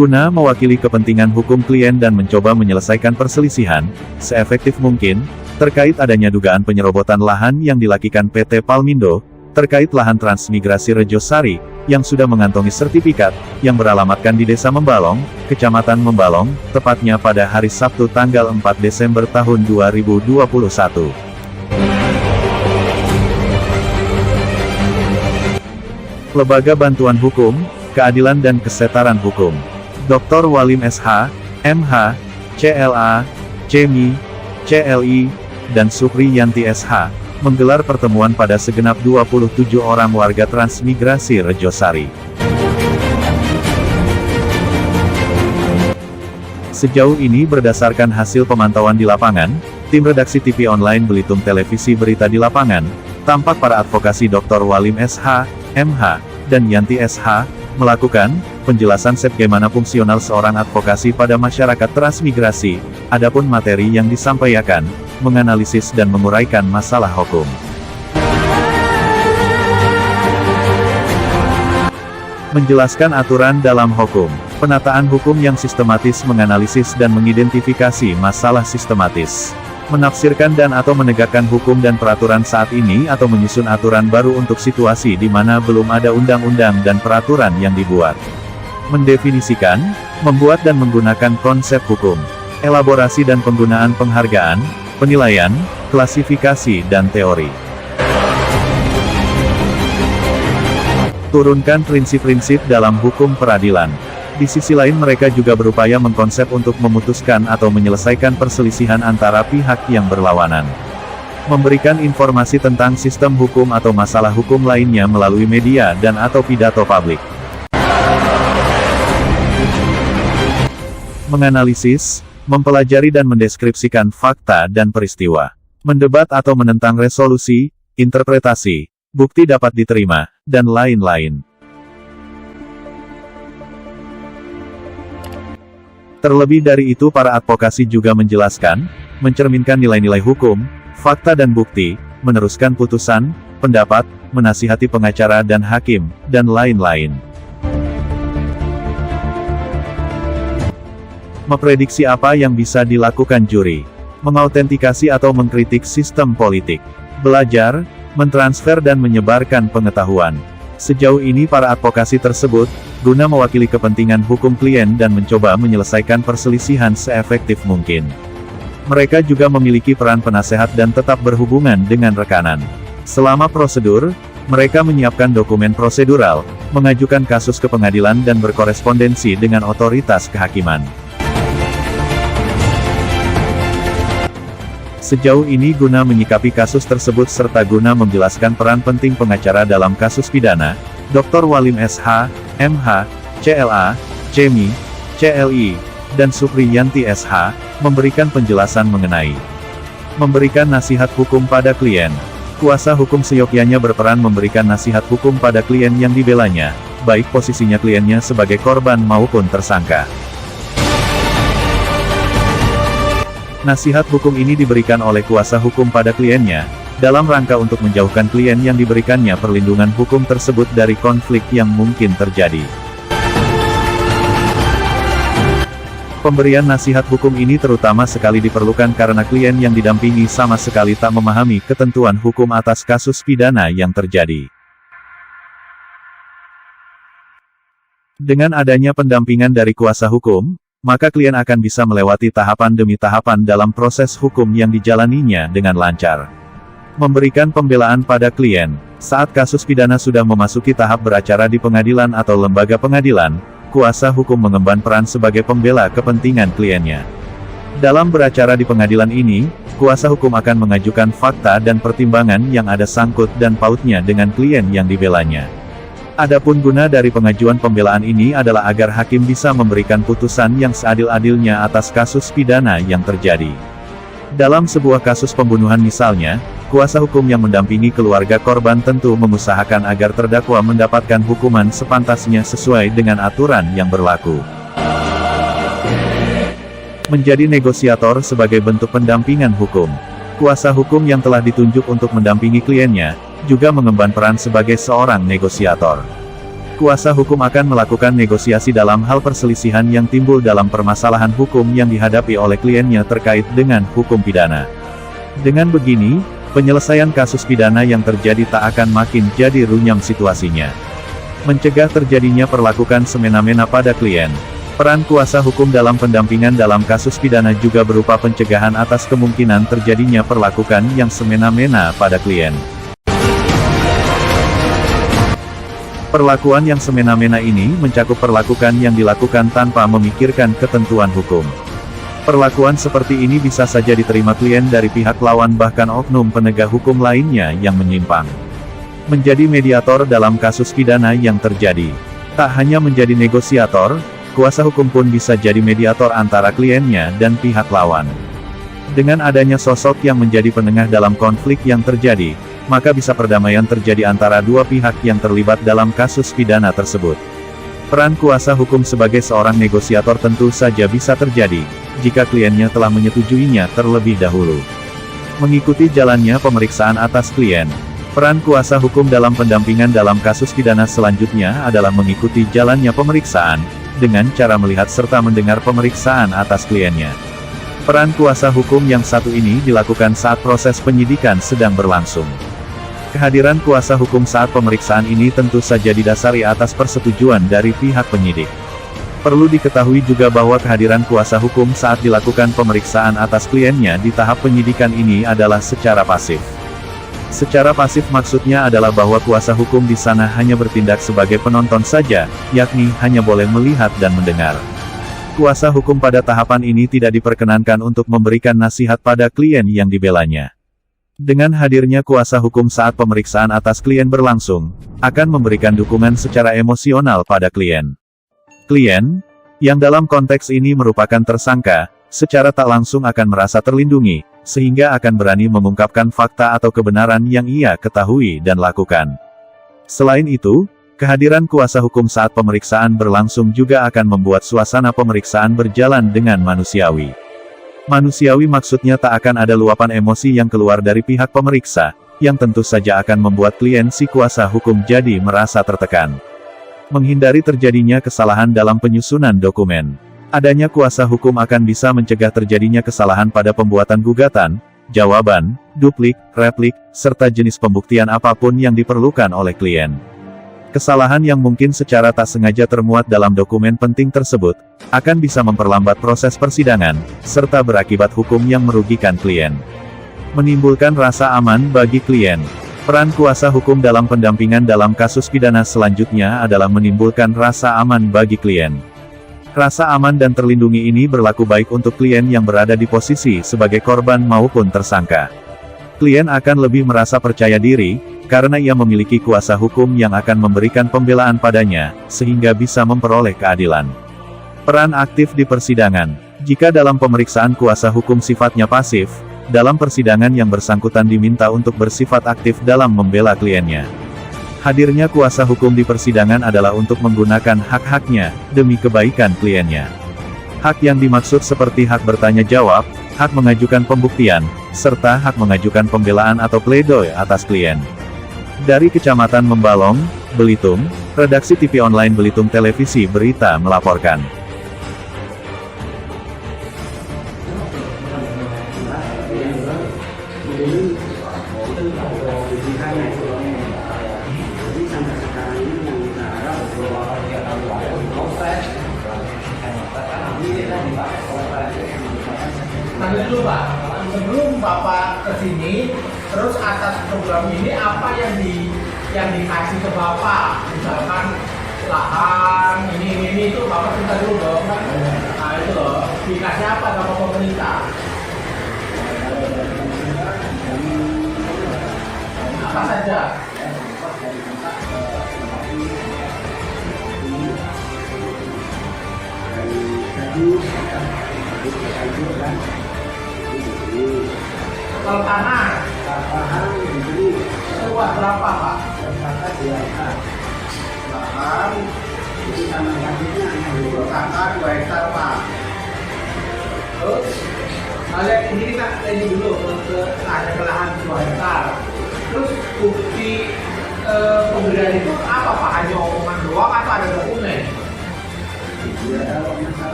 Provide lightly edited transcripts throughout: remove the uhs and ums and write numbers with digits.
Guna mewakili kepentingan hukum klien dan mencoba menyelesaikan perselisihan, seefektif mungkin, terkait adanya dugaan penyerobotan lahan yang dilakukan PT Palmindo, terkait lahan transmigrasi Rejosari, yang sudah mengantongi sertifikat, yang beralamatkan di Desa Membalong, Kecamatan Membalong, tepatnya pada hari Sabtu tanggal 4 Desember tahun 2021. Lembaga Bantuan Hukum, Keadilan dan Kesetaraan Hukum. Dr. Walim SH, MH, CLA, CMI, CLI, dan Supri Yanti SH, menggelar pertemuan pada segenap 27 orang warga transmigrasi Rejosari. Sejauh ini berdasarkan hasil pemantauan di lapangan, tim redaksi TV online Belitung Televisi Berita di Lapangan, tampak para advokasi Dr. Walim SH, MH, dan Yanti SH, melakukan penjelasan bagaimana fungsional seorang advokasi pada masyarakat transmigrasi, adapun materi yang disampaikan, menganalisis dan menguraikan masalah hukum. Menjelaskan aturan dalam hukum, penataan hukum yang sistematis menganalisis dan mengidentifikasi masalah sistematis. Menafsirkan dan atau menegakkan hukum dan peraturan saat ini atau menyusun aturan baru untuk situasi di mana belum ada undang-undang dan peraturan yang dibuat. Mendefinisikan, membuat dan menggunakan konsep hukum, elaborasi dan penggunaan penghargaan, penilaian, klasifikasi dan teori. Turunkan prinsip-prinsip dalam hukum peradilan. Di sisi lain mereka juga berupaya mengkonsep untuk memutuskan atau menyelesaikan perselisihan antara pihak yang berlawanan. Memberikan informasi tentang sistem hukum atau masalah hukum lainnya melalui media dan atau pidato publik. Menganalisis, mempelajari dan mendeskripsikan fakta dan peristiwa. Mendebat atau menentang resolusi, interpretasi, bukti dapat diterima, dan lain-lain. Terlebih dari itu para advokasi juga menjelaskan, mencerminkan nilai-nilai hukum, fakta dan bukti, meneruskan putusan, pendapat, menasihati pengacara dan hakim, dan lain-lain. Memprediksi apa yang bisa dilakukan juri. Mengautentikasi atau mengkritik sistem politik. Belajar, mentransfer dan menyebarkan pengetahuan. Sejauh ini para advokasi tersebut, guna mewakili kepentingan hukum klien dan mencoba menyelesaikan perselisihan seefektif mungkin. Mereka juga memiliki peran penasehat dan tetap berhubungan dengan rekanan. Selama prosedur, mereka menyiapkan dokumen prosedural, mengajukan kasus ke pengadilan dan berkorespondensi dengan otoritas kehakiman. Sejauh ini guna menyikapi kasus tersebut serta guna menjelaskan peran penting pengacara dalam kasus pidana, Dr. Walim SH, MH, CLA, CMI, CLI, dan Supri Yanti SH, memberikan penjelasan mengenai memberikan nasihat hukum pada klien. Kuasa hukum seyogyanya berperan memberikan nasihat hukum pada klien yang dibelanya, baik posisinya kliennya sebagai korban maupun tersangka. Nasihat hukum ini diberikan oleh kuasa hukum pada kliennya, dalam rangka untuk menjauhkan klien yang diberikannya perlindungan hukum tersebut dari konflik yang mungkin terjadi. Pemberian nasihat hukum ini terutama sekali diperlukan karena klien yang didampingi sama sekali tak memahami ketentuan hukum atas kasus pidana yang terjadi. Dengan adanya pendampingan dari kuasa hukum, maka klien akan bisa melewati tahapan demi tahapan dalam proses hukum yang dijalaninya dengan lancar. Memberikan pembelaan pada klien, saat kasus pidana sudah memasuki tahap beracara di pengadilan atau lembaga pengadilan, kuasa hukum mengemban peran sebagai pembela kepentingan kliennya. Dalam beracara di pengadilan ini, kuasa hukum akan mengajukan fakta dan pertimbangan yang ada sangkut dan pautnya dengan klien yang dibelanya. Adapun guna dari pengajuan pembelaan ini adalah agar hakim bisa memberikan putusan yang seadil-adilnya atas kasus pidana yang terjadi. Dalam sebuah kasus pembunuhan misalnya, kuasa hukum yang mendampingi keluarga korban tentu mengusahakan agar terdakwa mendapatkan hukuman sepantasnya sesuai dengan aturan yang berlaku. Menjadi negosiator sebagai bentuk pendampingan hukum. Kuasa hukum yang telah ditunjuk untuk mendampingi kliennya, juga mengemban peran sebagai seorang negosiator. Kuasa hukum akan melakukan negosiasi dalam hal perselisihan yang timbul dalam permasalahan hukum yang dihadapi oleh kliennya terkait dengan hukum pidana. Dengan begini, penyelesaian kasus pidana yang terjadi tak akan makin jadi runyam situasinya. Mencegah terjadinya perlakukan semena-mena pada klien. Peran kuasa hukum dalam pendampingan dalam kasus pidana juga berupa pencegahan atas kemungkinan terjadinya perlakukan yang semena-mena pada klien. Perlakuan yang semena-mena ini mencakup perlakukan yang dilakukan tanpa memikirkan ketentuan hukum. Perlakuan seperti ini bisa saja diterima klien dari pihak lawan bahkan oknum penegak hukum lainnya yang menyimpang. Menjadi mediator dalam kasus pidana yang terjadi. Tak hanya menjadi negosiator, kuasa hukum pun bisa jadi mediator antara kliennya dan pihak lawan. Dengan adanya sosok yang menjadi penengah dalam konflik yang terjadi, maka bisa perdamaian terjadi antara dua pihak yang terlibat dalam kasus pidana tersebut. Peran kuasa hukum sebagai seorang negosiator tentu saja bisa terjadi, jika kliennya telah menyetujuinya terlebih dahulu. Mengikuti jalannya pemeriksaan atas klien. Peran kuasa hukum dalam pendampingan dalam kasus pidana selanjutnya adalah mengikuti jalannya pemeriksaan, dengan cara melihat serta mendengar pemeriksaan atas kliennya. Peran kuasa hukum yang satu ini dilakukan saat proses penyidikan sedang berlangsung. Kehadiran kuasa hukum saat pemeriksaan ini tentu saja didasari atas persetujuan dari pihak penyidik. Perlu diketahui juga bahwa kehadiran kuasa hukum saat dilakukan pemeriksaan atas kliennya di tahap penyidikan ini adalah secara pasif. Secara pasif maksudnya adalah bahwa kuasa hukum di sana hanya bertindak sebagai penonton saja, yakni hanya boleh melihat dan mendengar. Kuasa hukum pada tahapan ini tidak diperkenankan untuk memberikan nasihat pada klien yang dibelanya. Dengan hadirnya kuasa hukum saat pemeriksaan atas klien berlangsung, akan memberikan dukungan secara emosional pada klien. Klien, yang dalam konteks ini merupakan tersangka, secara tak langsung akan merasa terlindungi, sehingga akan berani mengungkapkan fakta atau kebenaran yang ia ketahui dan lakukan. Selain itu, kehadiran kuasa hukum saat pemeriksaan berlangsung juga akan membuat suasana pemeriksaan berjalan dengan manusiawi. Manusiawi maksudnya tak akan ada luapan emosi yang keluar dari pihak pemeriksa, yang tentu saja akan membuat klien si kuasa hukum jadi merasa tertekan. Menghindari terjadinya kesalahan dalam penyusunan dokumen. Adanya kuasa hukum akan bisa mencegah terjadinya kesalahan pada pembuatan gugatan, jawaban, duplik, replik, serta jenis pembuktian apapun yang diperlukan oleh klien. Kesalahan yang mungkin secara tak sengaja termuat dalam dokumen penting tersebut, akan bisa memperlambat proses persidangan, serta berakibat hukum yang merugikan klien. Menimbulkan rasa aman bagi klien. Peran kuasa hukum dalam pendampingan dalam kasus pidana selanjutnya adalah menimbulkan rasa aman bagi klien. Rasa aman dan terlindungi ini berlaku baik untuk klien yang berada di posisi sebagai korban maupun tersangka. Klien akan lebih merasa percaya diri, karena ia memiliki kuasa hukum yang akan memberikan pembelaan padanya, sehingga bisa memperoleh keadilan. Peran aktif di persidangan. Jika dalam pemeriksaan kuasa hukum sifatnya pasif, dalam persidangan yang bersangkutan diminta untuk bersifat aktif dalam membela kliennya. Hadirnya kuasa hukum di persidangan adalah untuk menggunakan hak-haknya, demi kebaikan kliennya. Hak yang dimaksud seperti hak bertanya jawab, hak mengajukan pembuktian, serta hak mengajukan pembelaan atau pledoi atas klien. Dari Kecamatan Membalong, Belitung, Redaksi TV Online Belitung Televisi Berita melaporkan. Nanti dulu Pak, sebelum Bapak kesini, terus atas program ini apa yang dikasih ke Bapak? Misalkan lahan, ini itu Bapak cerita dulu dong. Nah itu loh, dikasih apa sama pemerintah? Apa saja? Kalau tanah seluas berapa Pak? Lahan itu tanah lanjutnya hanya 2 hektar Pak. Terus kalian ini kita ini dulu ada lahan 2 hektar. Terus bukti pemberian itu apa Pak? Hanya omongan doang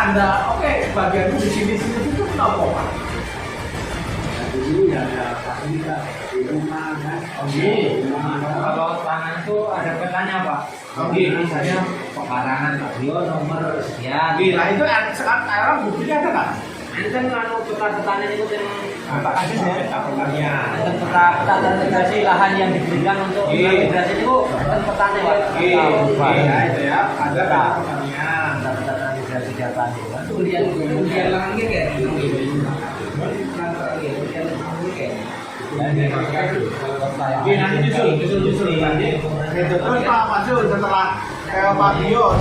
Anda, oke, bagian di sini itu kenapa Pak? Dulu ya ada fasilitas di rumah kan. Kalau tanah itu ada petanya Pak. Misalnya pekarangan Pak Dio nomor sekian. Nah itu sekarang buktinya ada nggak? Ini kan peta-petanya itu yang Apa aja ya? Apanya? peta integrasi lahan yang diberikan untuk integrasi itu kan petanya Pak. Iya itu ya. Ada pertanian. Peta integrasi data itu kan. Kemudian lahannya kayak Nanti justru nanti. Terus Pak Mansur setelah Pak Dio